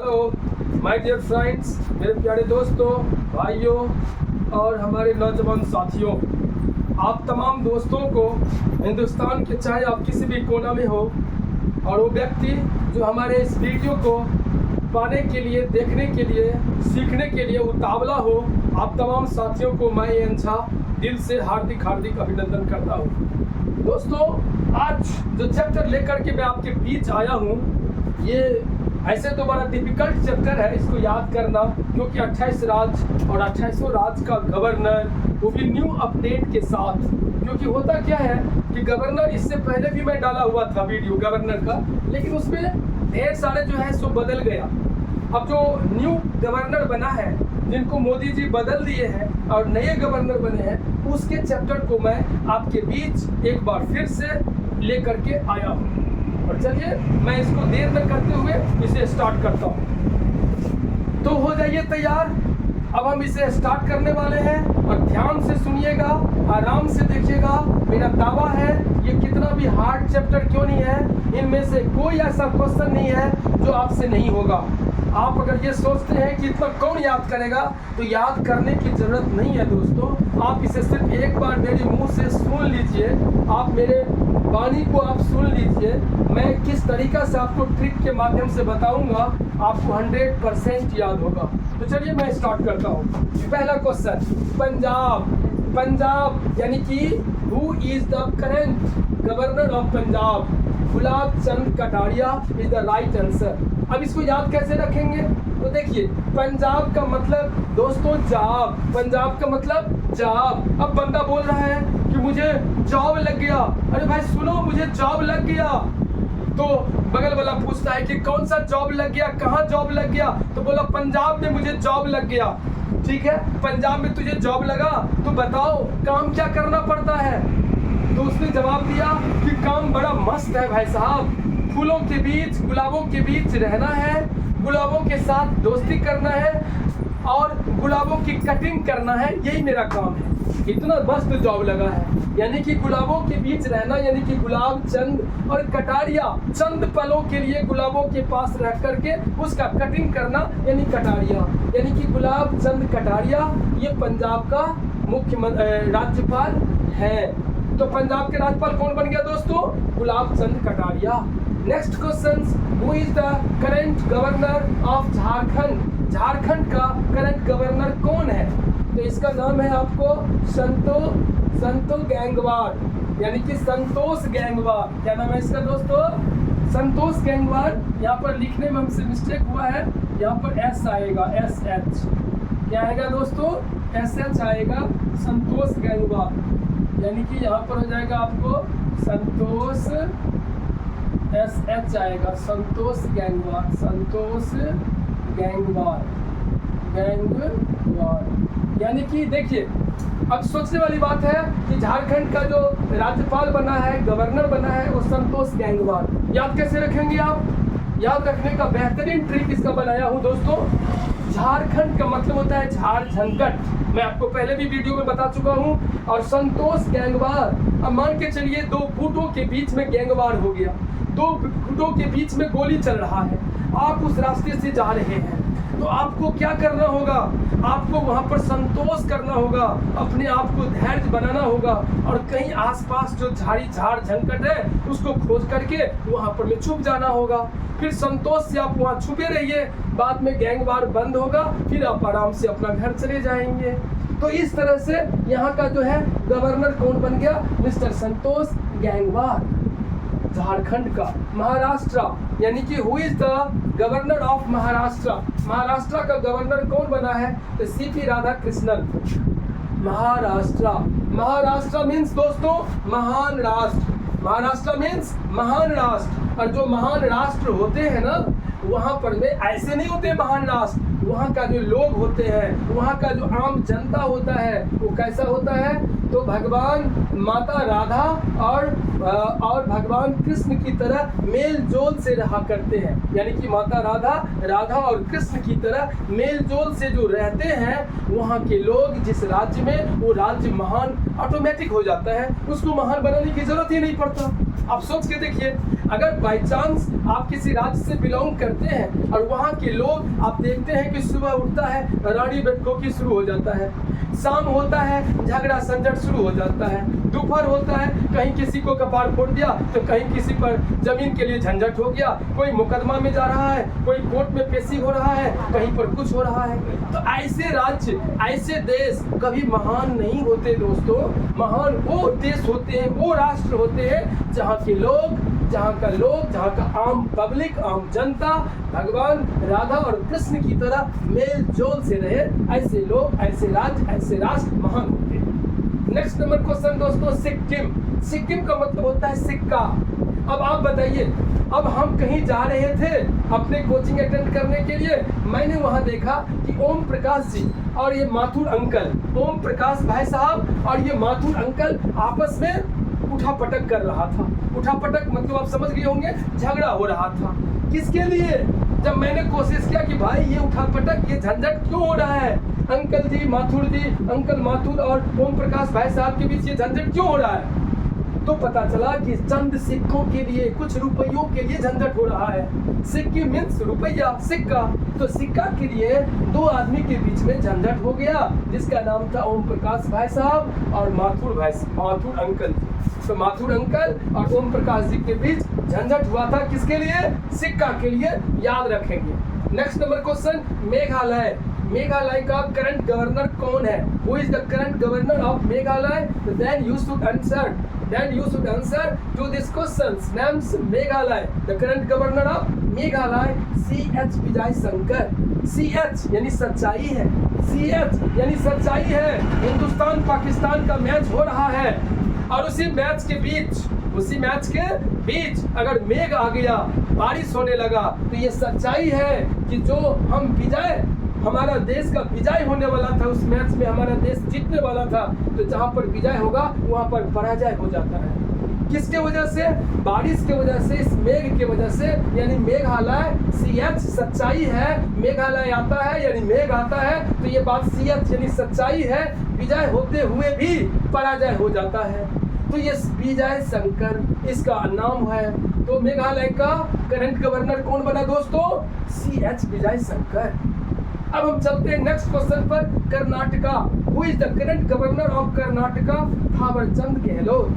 Hello my dear friends, मेरे प्यारे दोस्तों, भाइयों और हमारे नौजवान साथियों, आप तमाम दोस्तों को हिंदुस्तान के चाहे आप किसी भी कोना में हो और वो व्यक्ति जो हमारे इस वीडियो को पाने के लिए, देखने के लिए, सीखने के लिए उतावला हो, आप तमाम साथियों को मैं अंशा दिल से हार्दिक अभिनंदन करता हूँ। दोस्तों, आज जो चैप्टर लेकर के मैं आपके बीच आया हूँ, ये ऐसे तो बड़ा डिफिकल्ट चैप्टर है इसको याद करना, क्योंकि 28 राज्य और 28 राज्य का गवर्नर, वो भी न्यू अपडेट के साथ। क्योंकि होता क्या है कि गवर्नर, इससे पहले भी मैं डाला हुआ था वीडियो गवर्नर का, लेकिन उसमें ढेर सारे जो है सो बदल गया। अब जो न्यू गवर्नर बना है, जिनको मोदी जी बदल दिए हैं और नए गवर्नर बने हैं, उसके चैप्टर को मैं आपके बीच एक बार फिर से लेकर के आया हूँ। और चलिए मैं इसको देर न करते हुए इसे स्टार्ट करता हूँ। तो हो जाइए तैयार, अब हम इसे स्टार्ट करने वाले हैं और ध्यान से सुनिएगा, आराम से देखिएगा। मेरा दावा है ये कितना भी हार्ड चैप्टर क्यों नहीं है, इनमें से कोई ऐसा क्वेश्चन नहीं है जो आपसे नहीं होगा। आप अगर ये सोचते हैं कि इतना कौन याद करेगा, तो याद करने की जरूरत नहीं है दोस्तों। आप इसे सिर्फ एक बार मेरे मुंह से सुन लीजिए, आप मेरे वाणी को आप सुन लीजिए। मैं किस तरीका से आपको ट्रिक के माध्यम से बताऊंगा, आपको 100% याद होगा। तो चलिए मैं स्टार्ट करता हूँ। पहला क्वेश्चन, पंजाब यानी कि who is the current governor of Punjab? Gulab Chand Kataria is the right answer. अब इसको याद कैसे रखेंगे? तो देखिए, पंजाब का मतलब दोस्तों जॉब, पंजाब का मतलब जॉब। अब बंदा बोल रहा है कि मुझे जॉब लग गया। अरे भाई सुनो, मुझे जॉब लग गया। तो बगल वाला पूछता है कि कौन सा जॉब लग गया, कहाँ जॉब लग गया? तो बोला पंजाब में मुझे जॉब लग गया। ठीक है, पंजाब में तुझे जॉब लगा तो बताओ काम क्या करना पड़ता है? तो उसने जवाब दिया कि काम बड़ा मस्त है भाई साहब, फूलों के बीच, गुलाबों के बीच रहना है, गुलाबों के साथ दोस्ती करना है और गुलाबों की कटिंग करना है, यही मेरा काम है। इतना मस्त जॉब लगा है। यानी कि गुलाबों के बीच रहना, यानी कि गुलाब चंद और कटारिया, चंद पलों के लिए गुलाबों के पास रह करके उसका कटिंग करना, यानी कटारिया। यानी कि गुलाब चंद कटारिया ये पंजाब का राज्यपाल है। तो पंजाब के राज्यपाल कौन बन गया दोस्तों? Gulab Chand Kataria. Next question, who is the current governor of Jharkhand? Jharkhand का करंट गवर्नर कौन है? तो इसका नाम है आपको संतो गैंगवार, यानी कि संतोष गैंगवार। क्या नाम है इसका दोस्तों? संतोष गैंगवार। यहाँ पर लिखने में हमसे मिस्टेक हुआ है, यहाँ पर एस आएगा, SH। क्या आएगा दोस्तों? SH आएगा, संतोष गैंगवार। यानी कि यहाँ पर हो जाएगा आपको संतोष, SH आएगा, संतोष गैंगवार, संतोष गैंगवार। यानी कि देखिए, अब सोचने वाली बात है कि झारखंड का जो राज्यपाल बना है, गवर्नर बना है, वो संतोष गैंगवार। याद कैसे रखेंगे आप? याद रखने का बेहतरीन ट्रिक इसका बनाया हूँ दोस्तों। झारखंड का मतलब होता है झाड़ झंकट, मैं आपको पहले भी वीडियो में बता चुका हूँ। और संतोष गैंगवार, अब मान के चलिए 2 गुटों के बीच में गैंगवार हो गया, 2 गुटों के बीच में गोली चल रहा है, आप उस रास्ते से जा रहे हैं, तो आपको क्या करना होगा? आपको वहां पर संतोष करना होगा, अपने आप को धैर्य बनाना होगा और कहीं आसपास जो झाड़ झंकट है उसको खोज करके वहां पर में छुप जाना होगा। फिर संतोष से आप वहां छुपे रहिए, बाद में गैंगवार बंद होगा, फिर आप आराम से अपना घर चले जाएंगे। तो इस तरह से यहाँ का जो है गवर्नर कौन बन गया? मिस्टर संतोष गैंगवार, झारखंड का। महाराष्ट्र, यानी कि who is the governor of Maharashtra? Maharashtra का गवर्नर कौन बना है? तो CP राधाकृष्णन। महाराष्ट्र मीन्स दोस्तों महान राष्ट्र। महाराष्ट्र मीन्स महान राष्ट्र। और जो महान राष्ट्र होते हैं ना, वहाँ पर में ऐसे नहीं होते महान राष्ट्र, वहाँ का जो लोग होते हैं, वहाँ का जो आम जनता होता है, वो कैसा होता है? तो भगवान माता राधा और भगवान कृष्ण की तरह मेल जोल से रहा करते हैं। यानी कि माता राधा और कृष्ण की तरह मेल जोल से जो रहते हैं, वहाँ के लोग जिस राज्य में, वो राज्य महान ऑटोमेटिक हो जाता है, उसको महान बनाने की जरूरत ही नहीं पड़ता। आप सोच के देखिए, अगर बाई चांस आप किसी राज्य से बिलोंग करते हैं और वहाँ के लोग आप देखते हैं कि सुबह उठता है रानी बैठकोकी शुरू हो जाता है, शाम होता है झगड़ा संजट शुरू हो जाता है, दोपहर होता है कहीं किसी को कपार फोड़ दिया तो कहीं किसी पर जमीन के लिए झंझट हो गया, कोई मुकदमा में जा रहा है, कोई कोर्ट में पेशी हो रहा है, कहीं पर कुछ हो रहा है। तो ऐसे राज्य, ऐसे देश कभी महान नहीं होते दोस्तों। महान वो देश होते हैं, वो राष्ट्र होते हैं जहाँ के लोग, जहाँ का आम पब्लिक, आम जनता भगवान राधा और कृष्ण की तरह मेल जोल से रहे। ऐसे लोग, ऐसे राज्य, ऐसे राष्ट्र महान होते हैं। नेक्स्ट नंबर क्वेश्चन दोस्तों, सिक्किम। सिक्किम का मतलब होता है सिक्का। अब आप बताइए, अब हम कहीं जा रहे थे अपने कोचिंग अटेंड करने के लिए, मैंने वहां देखा कि ओम प्रकाश जी और ये माथुर अंकल, ओम प्रकाश भाई साहब और ये माथुर अंकल आपस में उठापटक कर रहा था। उठापटक मतलब आप समझ गए होंगे, झगड़ा हो रहा था। किसके लिए? जब मैंने कोशिश किया कि भाई ये उठापटक, ये झंझट क्यों हो रहा है, अंकल जी माथुर जी, अंकल माथुर और ओम प्रकाश भाई साहब के बीच ये झंझट क्यों हो रहा है, तो पता चला कि चंद सिक्कों के लिए, कुछ रुपयों के लिए झंझट हो रहा है। सिक्के मीन्स रुपया, सिक्का। तो सिक्का के लिए दो आदमी के बीच में झंझट हो गया, जिसका नाम था ओम प्रकाश भाई साहब और माथुर अंकल। तो माथुर अंकल और ओम प्रकाश जी के बीच झंझट हुआ था, किसके लिए? सिक्का के लिए। याद रखेंगे। Next number question, Meghalaya. Meghalaya का करंट गवर्नर कौन है? Who is the current governor of Meghalaya? Then you should answer to these questions. Names Meghalaya. The current governor of Meghalaya, C.H. Vijay Shankar. C.H. यानी सच्चाई है। C.H. यानी सच्चाई है। हिंदुस्तान पाकिस्तान का मैच हो रहा है और उसी मैच के बीच अगर मेघ आ गया, बारिश होने लगा, तो ये सच्चाई है कि जो हम विजय, हमारा देश का विजय होने वाला था, उस मैच में हमारा देश जीतने वाला था। तो जहाँ पर विजय होगा वहाँ पर पराजय हो जाता है। किसके वजह से? बारिश के वजह से, इस मेघ के वजह से। यानी मेघालय, CH सच्चाई है। मेघालय आता है यानी मेघ आता है, तो ये बात CH यानी सच्चाई है। विजय होते हुए भी पराजय हो जाता है, तो ये विजय शंकर इसका नाम है। तो मेघालय का करंट गवर्नर कौन बना दोस्तों? CH विजय शंकर। अब हम चलते हैं नेक्स्ट क्वेश्चन पर, Karnataka. Who is the current governor of Karnataka? Thawarchand Gehlot.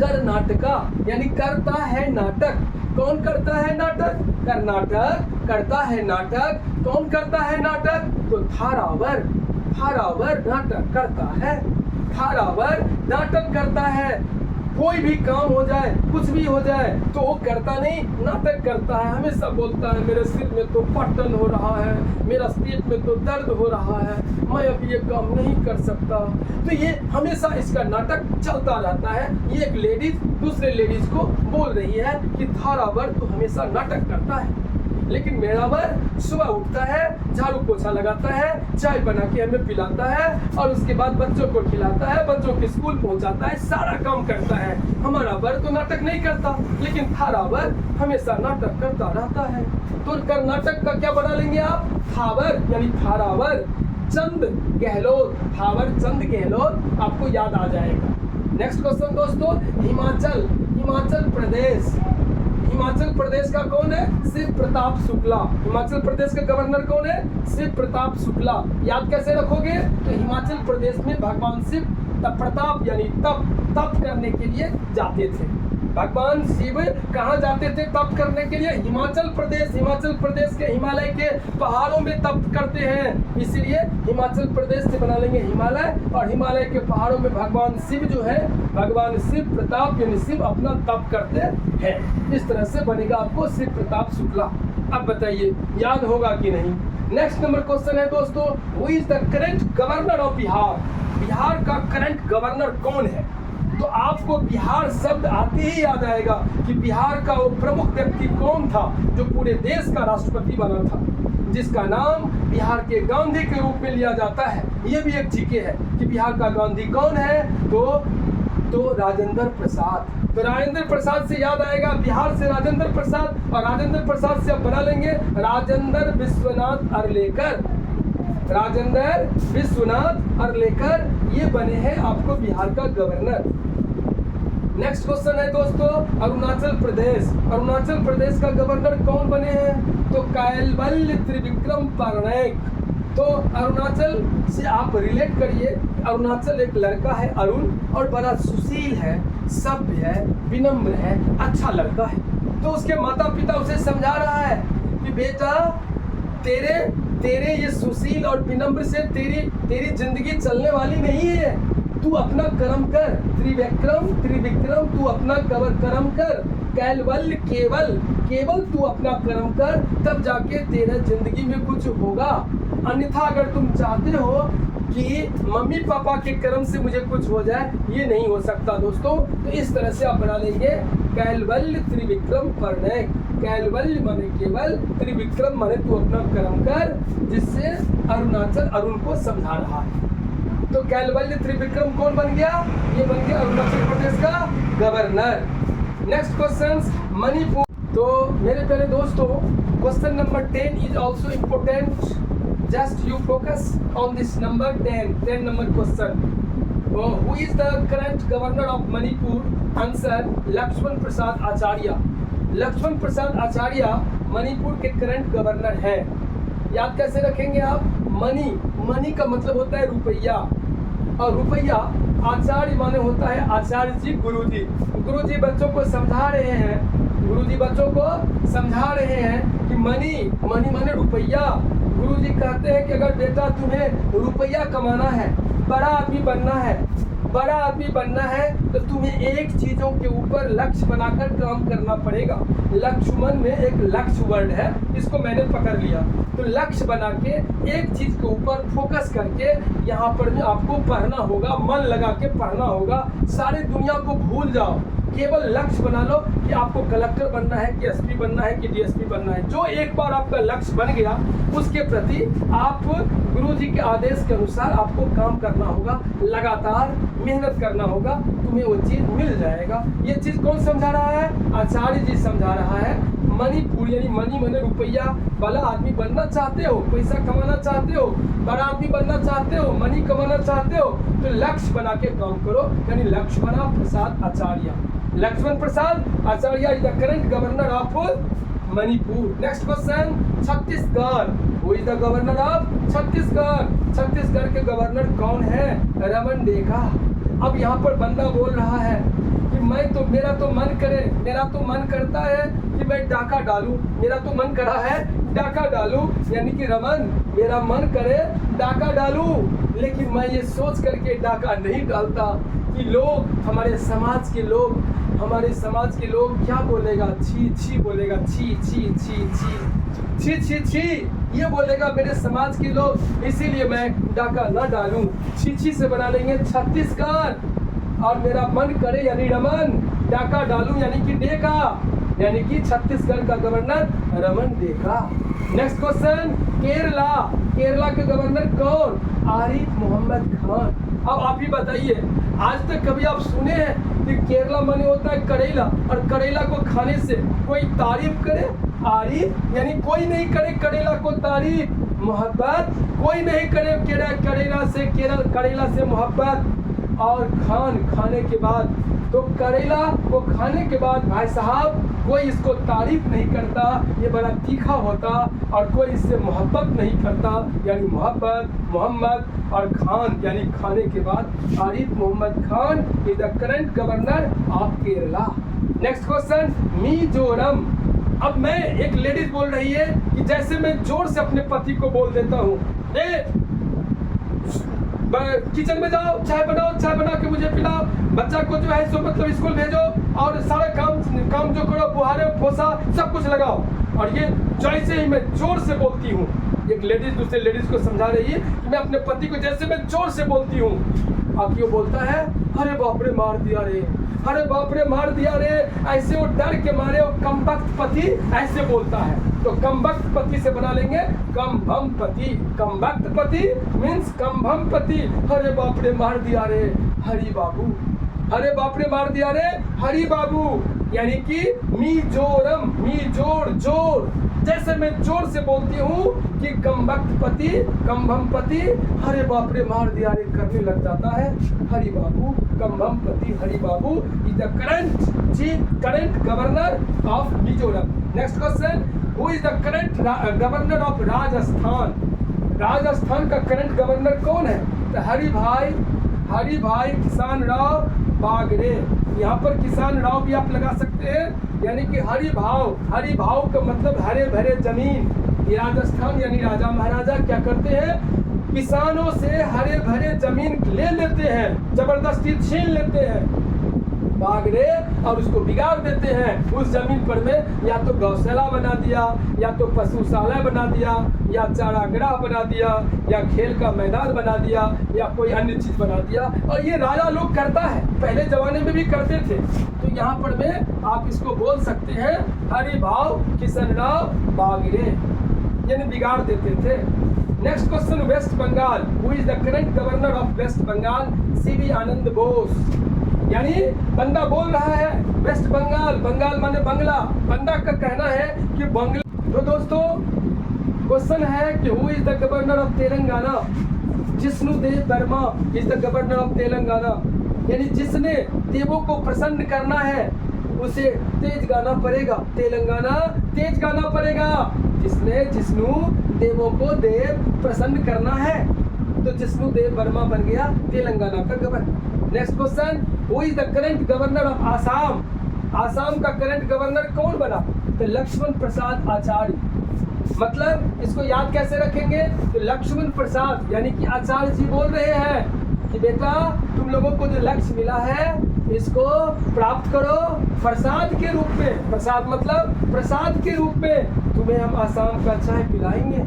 Karnataka यानी करता है नाटक। कौन करता है नाटक? कर्नाटक करता है नाटक। कौन करता है नाटक? तो थारावर नाटक करता है। थारावर नाटक करता है। कोई भी काम हो जाए, कुछ भी हो जाए, तो वो करता नहीं, नाटक करता है। हमेशा बोलता है मेरे सिर में तो पट्टन हो रहा है, मेरा पेट में तो दर्द हो रहा है, मैं अब ये काम नहीं कर सकता। तो ये हमेशा इसका नाटक चलता रहता है। ये एक लेडीज दूसरे लेडीज को बोल रही है कि थारावर तो हमेशा नाटक करता है, लेकिन मेरावर सुबह उठता है, झाड़ू पोछा लगाता है, चाय बना के हमें पिलाता है और उसके बाद बच्चों को खिलाता है, बच्चों के स्कूल पहुंचाता है, सारा काम करता है। हमारा वर तो नाटक नहीं करता, लेकिन थारावर हमेशा नाटक करता रहता है। तो कर्नाटक का क्या बना लेंगे आप? थावर यानी थारावर चंद गहलोत। थावर चंद गहलोत आपको याद आ जाएगा। नेक्स्ट क्वेश्चन दोस्तों, हिमाचल प्रदेश। हिमाचल प्रदेश का कौन है? शिव प्रताप शुक्ला। हिमाचल प्रदेश का गवर्नर कौन है? शिव प्रताप शुक्ला। याद कैसे रखोगे? तो हिमाचल प्रदेश में भगवान शिव प्रताप यानी तप करने के लिए जाते थे। भगवान शिव कहाँ जाते थे तप करने के लिए? हिमाचल प्रदेश के हिमालय के पहाड़ों में तप करते हैं, इसलिए हिमाचल प्रदेश से बना लेंगे हिमालय। और हिमालय के पहाड़ों में भगवान शिव जो है, भगवान शिव प्रताप यानी शिव अपना तप करते हैं। इस तरह से बनेगा आपको शिव प्रताप शुक्ला। अब बताइए याद होगा कि नहीं? नेक्स्ट नंबर क्वेश्चन है दोस्तों, who is the current governor of Bihar? Bihar का करंट गवर्नर कौन है? तो आपको बिहार शब्द आते ही याद आएगा कि बिहार का वो प्रमुख व्यक्ति कौन था जो पूरे देश का राष्ट्रपति बना था, जिसका नाम बिहार के गांधी के रूप में लिया जाता है। ये भी एक जीके है कि बिहार का गांधी कौन है? तो राजेंद्र प्रसाद। तो राजेंद्र प्रसाद से याद आएगा, बिहार से राजेंद्र प्रसाद, और राजेंद्र प्रसाद से अब बना लेंगे राजेंद्र विश्वनाथ अरलेकर। राजेंद्र विश्वनाथ अरलेकर ये बने हैं आपको बिहार का गवर्नर। नेक्स्ट क्वेश्चन है दोस्तों, अरुणाचल प्रदेश। अरुणाचल प्रदेश का गवर्नर कौन बने हैं? तो कैलवल्य त्रिविक्रम पटनायक। तो अरुणाचल से आप रिलेट करिए, अरुणाचल एक लड़का है अरुण, और बड़ा सुशील है, सभ्य है, विनम्र है, अच्छा लड़का है। तो उसके माता पिता उसे समझा रहा है कि बेटा तेरे ये सुशील और विनम्र से तेरी जिंदगी चलने वाली नहीं है। तू अपना कर्म कर, त्रिविक्रम तू अपना कर्म कर, कैलवल्य केवल तू अपना कर्म कर, तब जाके तेरा जिंदगी में कुछ होगा। अन्यथा अगर तुम चाहते हो कि मम्मी पापा के कर्म से मुझे कुछ हो जाए, ये नहीं हो सकता दोस्तों। तो इस तरह से आप बना लेंगे कैलवल्य त्रिविक्रम पटनायक। कैलवल्य माने केवल, त्रिविक्रम माने तू अपना कर्म कर, जिससे अरुणाचल अरुण को समझा रहा है। तो कैलवल्य त्रिविक्रम कौन बन गया? ये बन गया अरुणाचल प्रदेश का गवर्नर। Next question, Manipur. तो मेरे प्यारे दोस्तों, question number 10 is also important. Just you focus on this number 10 number question. Who is the current governor of Manipur? Answer, Laxman Prasad Acharya. Laxman Prasad Acharya Manipur के करंट गवर्नर है। याद कैसे रखेंगे आप? मनी का मतलब होता है रुपया, और रुपया आचार्य माने होता है आचार्य जी, गुरुजी बच्चों को समझा रहे हैं। गुरुजी बच्चों को समझा रहे हैं कि मनी माने रुपया। गुरुजी कहते हैं कि अगर बेटा तुम्हें रुपया कमाना है, बड़ा आदमी बनना है तो तुम्हें एक चीजों के ऊपर लक्ष्य बनाकर काम करना पड़ेगा। लक्ष्मण में एक लक्ष्य वर्ड है, इसको मैंने पकड़ लिया। तो लक्ष्य बना के एक चीज के ऊपर फोकस करके यहाँ पर में आपको पढ़ना होगा, मन लगा के पढ़ना होगा। सारी दुनिया को भूल जाओ, केवल लक्ष्य बना लो कि आपको कलेक्टर बनना है कि एसपी बनना है कि डीएसपी बनना है। जो एक बार आपका लक्ष्य बन गया, उसके प्रति आप गुरुजी के आदेश के अनुसार आपको काम करना होगा, लगातार मेहनत करना होगा, तुम्हें वो चीज मिल जाएगा। ये चीज कौन समझा रहा है? आचार्य जी समझा रहा है। मणिपुर यानी मनी माने रुपया वाला आदमी बनना चाहते हो, पैसा कमाना चाहते हो, बड़ा आदमी बनना चाहते हो, मनी कमाना चाहते हो, तो लक्ष्य बना के काम करो। यानी Laxman Prasad Acharya, Laxman Prasad Acharya is the current governor of Manipur. Next question, Chhattisgarh. Who is the governor of Chhattisgarh? Chhattisgarh के गवर्नर कौन है? रमन डेका। अब यहाँ पर बंदा बोल रहा है कि मेरा तो मन करता है कि मैं डाका डालूं, मेरा तो मन करा है डाका डालूं, यानी कि रमन मेरा मन करे डाका डालूं, लेकिन मैं ये सोच करके डाका नहीं डालता कि लोग, हमारे समाज के लोग क्या बोलेगा? छी बोलेगा, छी ये बोलेगा मेरे समाज के लोग, इसीलिए मैं डाका ना डालूं। छी से बना लेंगे छत्तीसगढ़। और मेरा मन करे यानी रमन, डाका डालूं यानी कि डेका, यानी कि छत्तीसगढ़ का governor Raman Deka. Next question, Kerala के गवर्नर कौन? आरिफ मोहम्मद खान। अब आप ही बताइए, आज तक कभी आप सुने हैं कि केरला माने होता है करेला, और करेला को खाने से कोई तारीफ करे? आरिफ यानी कोई नहीं करे करेला को तारीफ, मोहब्बत कोई नहीं करे करेला से मोहब्बत। और खाने के बाद, तो करेला को खाने के बाद भाई साहब कोई इसको तारीफ नहीं करता, ये बड़ा तीखा होता, और कोई इससे मोहब्बत नहीं करता, यानी मोहम्मद और खान यानी खाने के बाद। Arif Mohammad Khan is the current governor of Kerala. Next question, Mizoram. अब मैं, एक लेडीज बोल रही है कि जैसे मैं जोर से अपने पति को बोल देता हूँ, किचन में जाओ, चाय बना के मुझे पिलाओ, बच्चा को जो है सो मतलब स्कूल भेजो, और सारा काम जो करो, बुहारे पोसा सब कुछ लगाओ। और ये जैसे ही मैं जोर से बोलती हूँ, एक लेडीज दूसरे लेडीज को समझा रही है कि मैं अपने पति को जैसे मैं जोर से बोलती हूँ, आप ये बोलता है, अरे बाप रे मार दिया रे, ऐसे वो डर के मारे वो कमबख्त पति ऐसे बोलता है। तो कमबख्त पति से बना लेंगे कमभम पति। कमबख्त पति मीन्स कमभम पति। अरे बाप रे मार दिया रे हरि बाबू, अरे बाप रे मार दिया रे हरि बाबू, यानी कि मिजोरम, जोर जैसे मैं जोर से बोलती हूँ कि कमबख्तपति कम्भमपति, अरे बाप रे मार दिया रे करने लग जाता है। Hari Babu Kambhampati Hari Babu is the current governor of Mizoram. Next question, who is the current governor of Rajasthan? Rajasthan का करंट गवर्नर कौन है? तो हरि भाई किसान राव बागड़े। यहाँ पर किसान राव भी आप लगा सकते हैं, यानी कि हरि भाव का मतलब हरे भरे जमीन। ये राजस्थान यानी राजा महाराजा क्या करते हैं, किसानों से हरे भरे जमीन ले लेते हैं, जबरदस्ती छीन लेते हैं बागड़े और उसको बिगाड़ देते हैं। उस जमीन पर में या तो गौशाला बना दिया, या तो पशुशाला बना दिया, या चारागाह बना दिया, या खेल का मैदान बना दिया, या कोई अन्य चीज बना दिया। और ये राजा लोग करता है, पहले जमाने में भी करते थे। तो यहाँ पर में आप इसको बोल सकते हैं हरि भाव किशन राव बागड़े, यानी बिगाड़ देते थे। Next question, West Bengal, who is the current governor of West Bengal? CV Ananda Bose. यानी बंदा बोल रहा है वेस्ट बंगाल, बंगाल माने बंगला, बंदा का कहना है कि बंगला। तो दोस्तों क्वेश्चन है कि who is the governor of Telangana? Jishnu Dev Verma is the governor of Telangana. यानी जिसने देवों को प्रसन्न करना है उसे तेज गाना पड़ेगा, तेलंगाना तेज गाना पड़ेगा। जिसने जिष्णु देवों को देव प्रसन्न करना है तो जिष्णुदेव वर्मा बन गया तेलंगाना का governor. Next question, who is the current governor of Assam? Assam का करंट गवर्नर कौन बना? तो लक्ष्मण प्रसाद आचार्य। मतलब इसको याद कैसे रखेंगे? तो लक्ष्मण प्रसाद यानी कि आचार्य जी बोल रहे हैं कि बेटा तुम लोगों को जो लक्ष्य मिला है इसको प्राप्त करो प्रसाद के रूप में। प्रसाद मतलब प्रसाद के रूप में तुम्हें हम आसाम का चाय पिलाएंगे।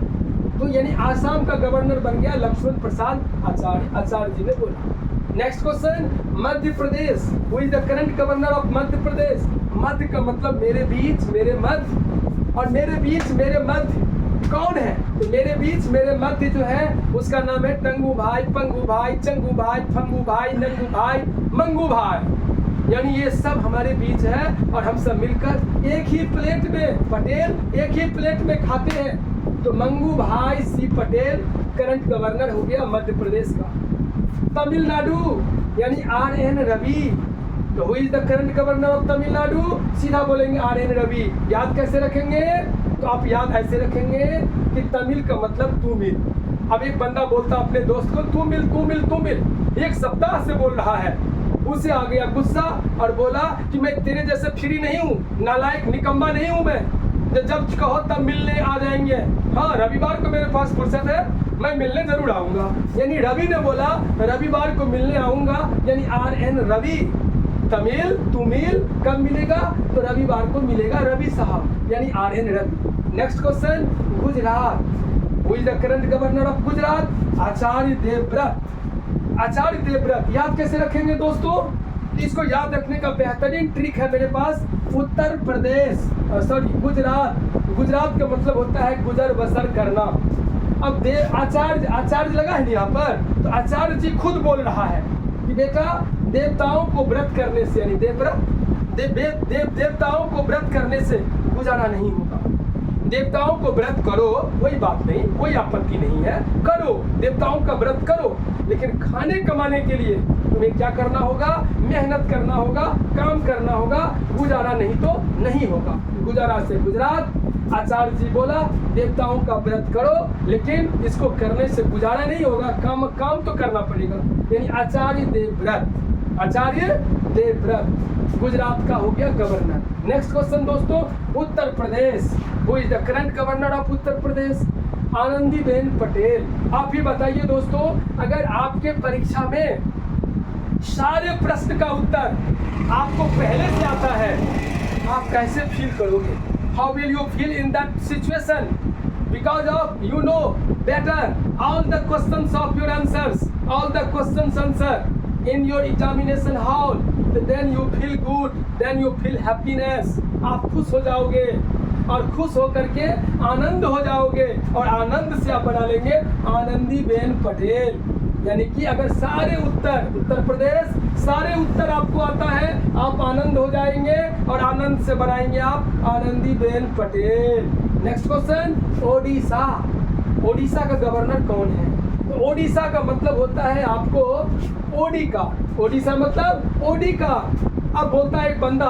तो यानी आसाम का गवर्नर बन गया लक्ष्मण प्रसाद आचार्य, आचार्य जी ने बोला। Next question, Madhya Pradesh, who is the current governor of Madhya Pradesh? Madhya का मतलब मेरे बीच, मेरे मध्य, और मेरे बीच मेरे मध्य कौन है? तो मेरे बीच मेरे मध्य जो है उसका नाम है टंगू भाई, पंगू भाई, चंगू भाई, फंगू भाई, नंगू भाई, मंगू भाई। यानी ये सब हमारे बीच है और हम सब मिलकर एक ही प्लेट में, पटेल एक ही प्लेट में खाते हैं। तो मंगू भाई सी पटेल करंट गवर्नर हो गया मध्य प्रदेश का। तमिलनाडु यानी RN रवि। तो who is the current governor of Tamil Nadu? सीधा बोलेंगे RN रवि। याद कैसे रखेंगे? तो आप याद ऐसे रखेंगे कि तमिल का मतलब तू मिल। अब एक बंदा बोलता अपने दोस्त को तू मिल तू मिल तू मिल, एक सप्ताह से बोल रहा है, उसे आ गया गुस्सा और बोला कि मैं तेरे जैसे फ्री नहीं हूँ, नालायक निकम्मा नहीं हूँ मैं, जब कहो तब मिलने आ जाएंगे। हाँ रविवार को मेरे पास फुर्सत है, मैं मिलने जरूर आऊंगा। यानी रवि ने बोला रविवार को मिलने आऊंगा, यानी RN रवि। तमिल तुमिल कब मिलेगा? तो रविवार को मिलेगा रवि साहब, यानी RN Ravi. Next question, Gujarat, who is the current governor of Gujarat? Acharya Devvrat. Acharya Devvrat याद कैसे रखेंगे दोस्तों? इसको याद रखने का बेहतरीन ट्रिक है मेरे पास। उत्तर प्रदेश सॉरी गुजरात, गुजरात का मतलब होता है गुजर बसर करना। अब आचार्य लगा है यहाँ पर, तो आचार्य जी खुद बोल रहा है कि बेटा देवताओं को व्रत करने से, यानी देवताओं को व्रत करने से गुजारा नहीं होगा। देवताओं को व्रत करो, कोई बात नहीं, कोई आपत्ति नहीं है, करो देवताओं का व्रत करो, लेकिन खाने कमाने के लिए तुम्हें क्या करना होगा? मेहनत करना होगा, काम करना होगा, गुजारा नहीं तो नहीं होगा। गुजारा से गुजरात। आचार्य जी बोला देवताओं का व्रत करो, लेकिन इसको करने से गुजारा नहीं होगा, काम तो करना पड़ेगा। यानी आचार्य देवव्रत, आचार्य देवव्रत गुजरात का हो गया गवर्नर। नेक्स्ट क्वेश्चन दोस्तों, Uttar Pradesh, who is the current governor of Uttar Pradesh? Anandiben Patel. आप ही बताइए दोस्तों, अगर आपके परीक्षा में सारे प्रश्न का उत्तर आपको पहले से आता है, आप कैसे फील करोगे? How will you feel in that situation? Because of you know better all the questions of your answers, all the questions answer in your examination hall, then you feel good, then you feel happiness. आप खुश हो जाओगे और खुश होकर के आनंद हो जाओगे और आनंद से आप बना लेंगे आनंदीबेन पटेल। यानी कि अगर सारे उत्तर प्रदेश सारे उत्तर आपको आता है, आप आनंद हो जाएंगे और आनंद से बनाएंगे आप आनंदीबेन पटेल। Next question, Odisha. ओडिशा का गवर्नर कौन है? तो ओडिशा का मतलब होता है आपको ओडी कार्ड। ओडिशा मतलब ओडी कार्ड। अब बोलता है एक बंदा,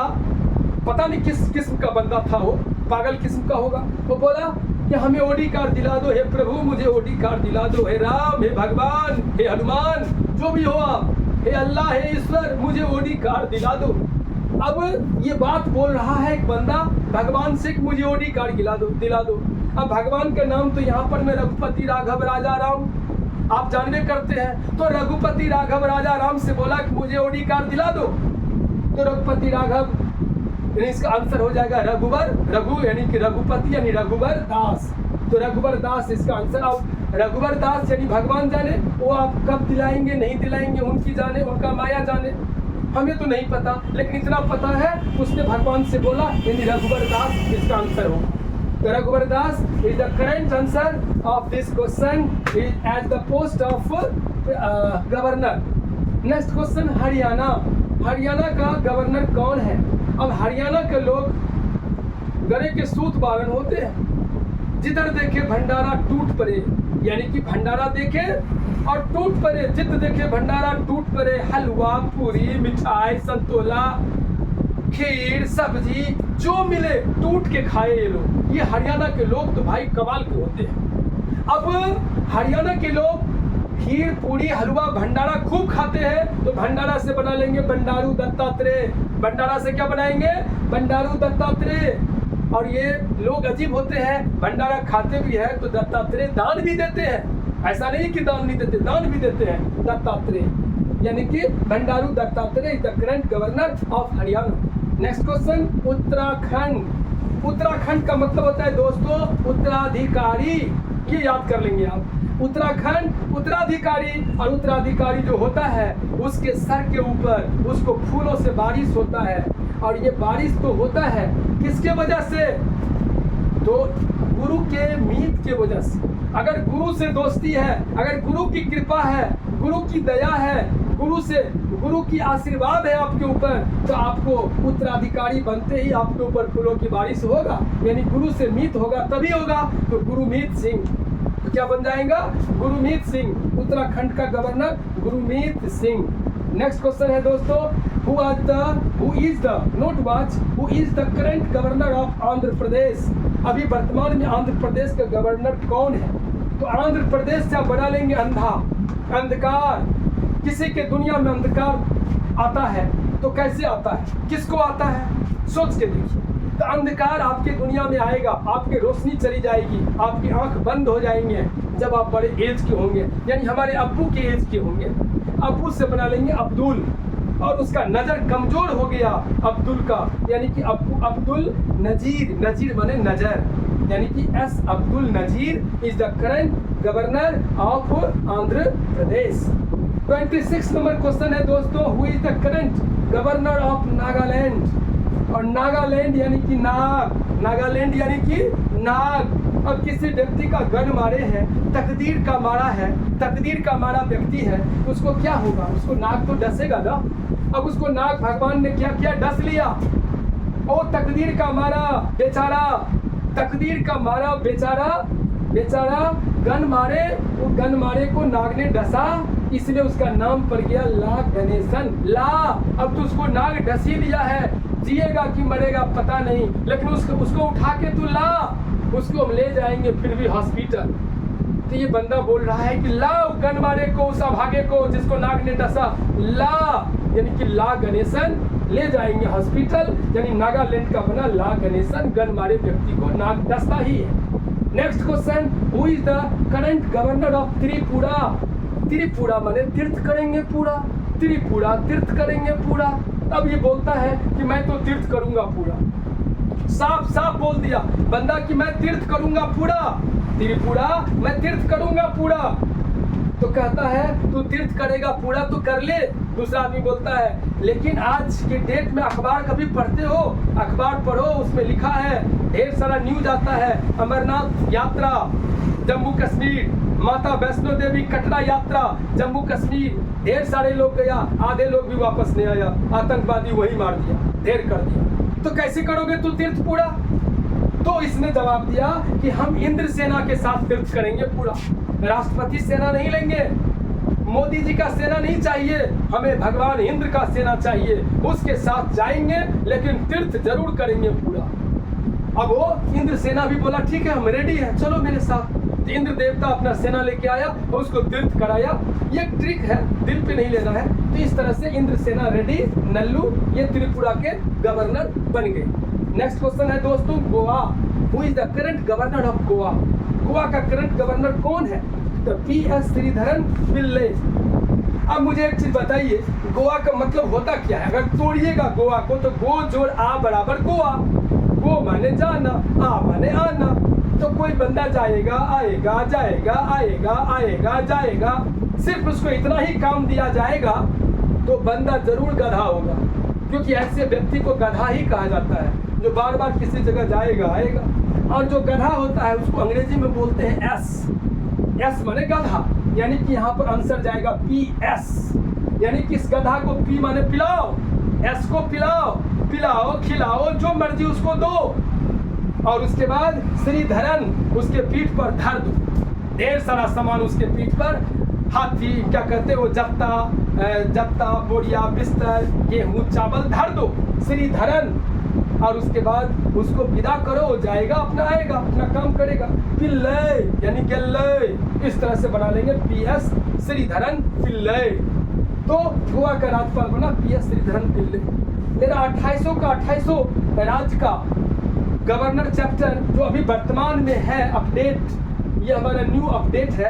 पता नहीं किस किस्म का बंदा था, वो पागल किस्म का होगा, वो बोला कि हमें ओडी कार्ड दिला दो, हे प्रभु मुझे ओडी कार्ड दिला दो, हे राम, हे भगवान, हे हनुमान, जो भी हो आप, हे अल्लाह, हे ईश्वर, मुझे ओडी कार्ड दिला दो। अब ये बात बोल रहा है एक बंदा भगवान से कि मुझे ओडी कार्ड दिला दो। अब भगवान का नाम तो यहाँ पर मैं रघुपति राघव राजा राम आप जानवे करते हैं, तो रघुपति राघव राजा राम से बोला कि मुझे ओडी कार्ड दिला दो। तो रघुपति राघव, इसका आंसर हो जाएगा रघुवर, रघु यानी कि रघुपति यानी रघुवर दास। तो रघुवर दास इसका आंसर। अब रघुवर दास यानी भगवान जाने, वो आप कब दिलाएंगे नहीं दिलाएंगे उनकी जाने, उनका माया जाने, हमें तो नहीं पता, लेकिन इतना पता है उसने भगवान से बोला, यानी रघुवर दास इसका आंसर होगा। तो Raghubar Das is the correct answer of this question at the post of governor. Next question, Haryana. Haryana का गवर्नर कौन है? अब हरियाणा के लोग गरे के सूत बारन होते हैं, जिधर देखे भंडारा टूट पड़े, यानी कि भंडारा देखे और टूट पड़े, जित देखे भंडारा टूट पड़े। हलवा, पूरी, मिठाई, संतोला, खीर, सब्जी जो मिले टूट के खाए ये लोग। ये हरियाणा के लोग तो भाई कमाल के होते हैं। अब हरियाणा के लोग खीर, पूरी, हलवा, भंडारा खूब खाते हैं, तो भंडारा से बना लेंगे बंडारू दत्तात्रेय। भंडारा से क्या बनाएंगे? बंडारू दत्तात्रेय। और ये लोग अजीब होते हैं, भंडारा खाते भी है तो दत्तात्रेय दान भी देते हैं। ऐसा नहीं कि दान नहीं देते, दान भी देते हैं दत्तात्रेय, यानी कि Bandaru Dattatreya is the current governor of Haryana. Next question, Uttarakhand. Uttarakhand का मतलब होता है दोस्तों उत्तराधिकारी। ये याद कर लेंगे आप, उत्तराखंड उत्तराधिकारी। और उत्तराधिकारी जो होता है उसके सर के ऊपर उसको फूलों से बारिश होता है, और ये बारिश तो होता है किसके वजह से? तो गुरु के मीत के वजह से। अगर गुरु से दोस्ती है, अगर गुरु की कृपा है, गुरु की दया है, गुरु की आशीर्वाद है आपके ऊपर, तो आपको उत्तराधिकारी बनते ही आपके ऊपर फूलों की बारिश होगा, यानी गुरु से मीत होगा तभी होगा। तो गुरुमीत सिंह, तो क्या बन जाएगा? गुरुमीत सिंह। उत्तराखंड का governor Gurmeet Singh. Next question है दोस्तों, who is the current governor of Andhra Pradesh. अभी वर्तमान में आंध्र प्रदेश का गवर्नर कौन है? तो आंध्र प्रदेश से आप बना लेंगे अंधकार। किसी के दुनिया में अंधकार आता है तो कैसे आता है, किसको आता है? सोच के देखिए। तो अंधकार आपके दुनिया में आएगा, आपकी रोशनी चली जाएगी, आपकी आंख बंद हो जाएंगे जब आप बड़े एज के होंगे, यानी हमारे अब्बू के एज के होंगे। अब्बू से बना लेंगे अब्दुल, और उसका नजर कमजोर हो गया अब्दुल का, यानी कि अब्दुल नजीर। नजीर बने नजर, यानी कि S Abdul Nazeer is the current governor of Andhra Pradesh. 26 number question है दोस्तों, who is the current governor of Nagaland. और नागालैंड यानी कि नाग, नागालैंड यानी कि नाग। अब किसी व्यक्ति का गन मारे है, तकदीर का मारा है, तकदीर का मारा व्यक्ति है, उसको क्या होगा? उसको नाग तो डसेगा ना। अब उसको नाग भगवान ने क्या किया? डस लिया। ओ तकदीर का मारा बेचारा, तकदीर का मारा बेचारा, बेचारा गन मारे, वो गन मारे को नाग ने डसा, इसलिए उसका नाम पड़ गया ला गणेशन। ला, अब तो उसको नाग डस ही लिया है, जिएगा कि मरेगा पता नहीं, लेकिन उसको उठा के तू ला, उसको हम ले जाएंगे फिर भी हॉस्पिटल। तो ये बंदा बोल रहा है कि ला गन मारे को, उस अभागे को जिसको नाग ने डसा, ला यानी कि ला गणेशन ले जाएंगे हॉस्पिटल, यानी नागालैंड का बना ला गणेशन। गन मारे व्यक्ति को नाग डसता ही है। Next question, who is the current governor of Tripura. Tripura माने तीर्थ करेंगे पूरा, त्रिपुरा तीर्थ करेंगे पूरा। अब ये बोलता है कि मैं तो तीर्थ करूंगा पूरा, साफ साफ बोल दिया बंदा कि मैं तीर्थ करूंगा पूरा, त्रिपुरा मैं तीर्थ करूंगा पूरा। तो कहता है तू तीर्थ करेगा पूरा तो कर ले। दूसरा आदमी बोलता है लेकिन आज के डेट में अखबार कभी पढ़ते हो? अखबार पढ़ो, उसमें लिखा है, ढेर सारा न्यूज आता है, अमरनाथ यात्रा जम्मू कश्मीर, माता वैष्णो देवी कटरा यात्रा जम्मू कश्मीर, ढेर सारे लोग गया, आधे लोग भी वापस नहीं आया, आतंकवादी वही मार दिया, ढेर कर दिया। तो कैसे करोगे तू तीर्थ पूरा? तो इसने जवाब दिया कि हम इंद्र सेना के साथ तीर्थ करेंगे पूरा, राष्ट्रपति सेना नहीं लेंगे, मोदी जी का सेना नहीं चाहिए, हमें भगवान इंद्र का सेना चाहिए, उसके साथ जाएंगे लेकिन तीर्थ जरूर करेंगे पूरा। अब वो इंद्र सेना भी बोला ठीक है हम रेडी हैं, चलो मेरे साथ। तो इंद्र देवता अपना सेना लेके आया और उसको तीर्थ कराया। ये एक ट्रिक है, दिल पे नहीं लेना है। तो इस तरह से इंद्र सेना रेडी, नल्लू ये त्रिपुरा के गवर्नर बन गए। नेक्स्ट क्वेश्चन है दोस्तों, Goa, who is the current governor of Goa? Goa का करंट गवर्नर कौन है? तो PS श्रीधरन पिल्ले। अब मुझे एक चीज बताइए, गोवा का मतलब होता क्या है? अगर तोड़िएगा गोवा को तो गो जोड़ आ बराबर गोवा। गो माने जाना, आ माने आना। तो कोई बंदा जाएगा आएगा, जाएगा आएगा, आएगा जाएगा, सिर्फ उसको इतना ही काम दिया जाएगा तो बंदा जरूर गधा होगा, क्योंकि ऐसे व्यक्ति को गधा ही कहा जाता है जो बार बार किसी जगह जाएगा आएगा। और जो गधा होता है उसको अंग्रेजी में बोलते हैं एस माने गधा, यानी कि यहाँ पर आंसर जाएगा PS, यानी कि इस गधा को P माने पिलाओ, S को पिलाओ, पिलाओ खिलाओ जो मर्जी उसको दो। और उसके बाद श्रीधरन, उसके पीठ पर धर दो, ढेर सारा सामान उसके पीठ पर, हाथी क्या कहते हैं वो, जत्ता बोरिया बिस्तर गेहूं चावल धर दो श्रीधरन। और उसके बाद उसको विदा करो, वो जाएगा अपना आएगा अपना काम करेगा। पिल्ले यानी गल्ले, इस तरह से बना लेंगे PS श्रीधरन पिल्ले। तो गोवा का राज्यपाल बना PS श्रीधरन पिल्ले। मेरा 2800 राज्य का गवर्नर चैप्टर जो अभी वर्तमान में है अपडेट, ये हमारा न्यू अपडेट है,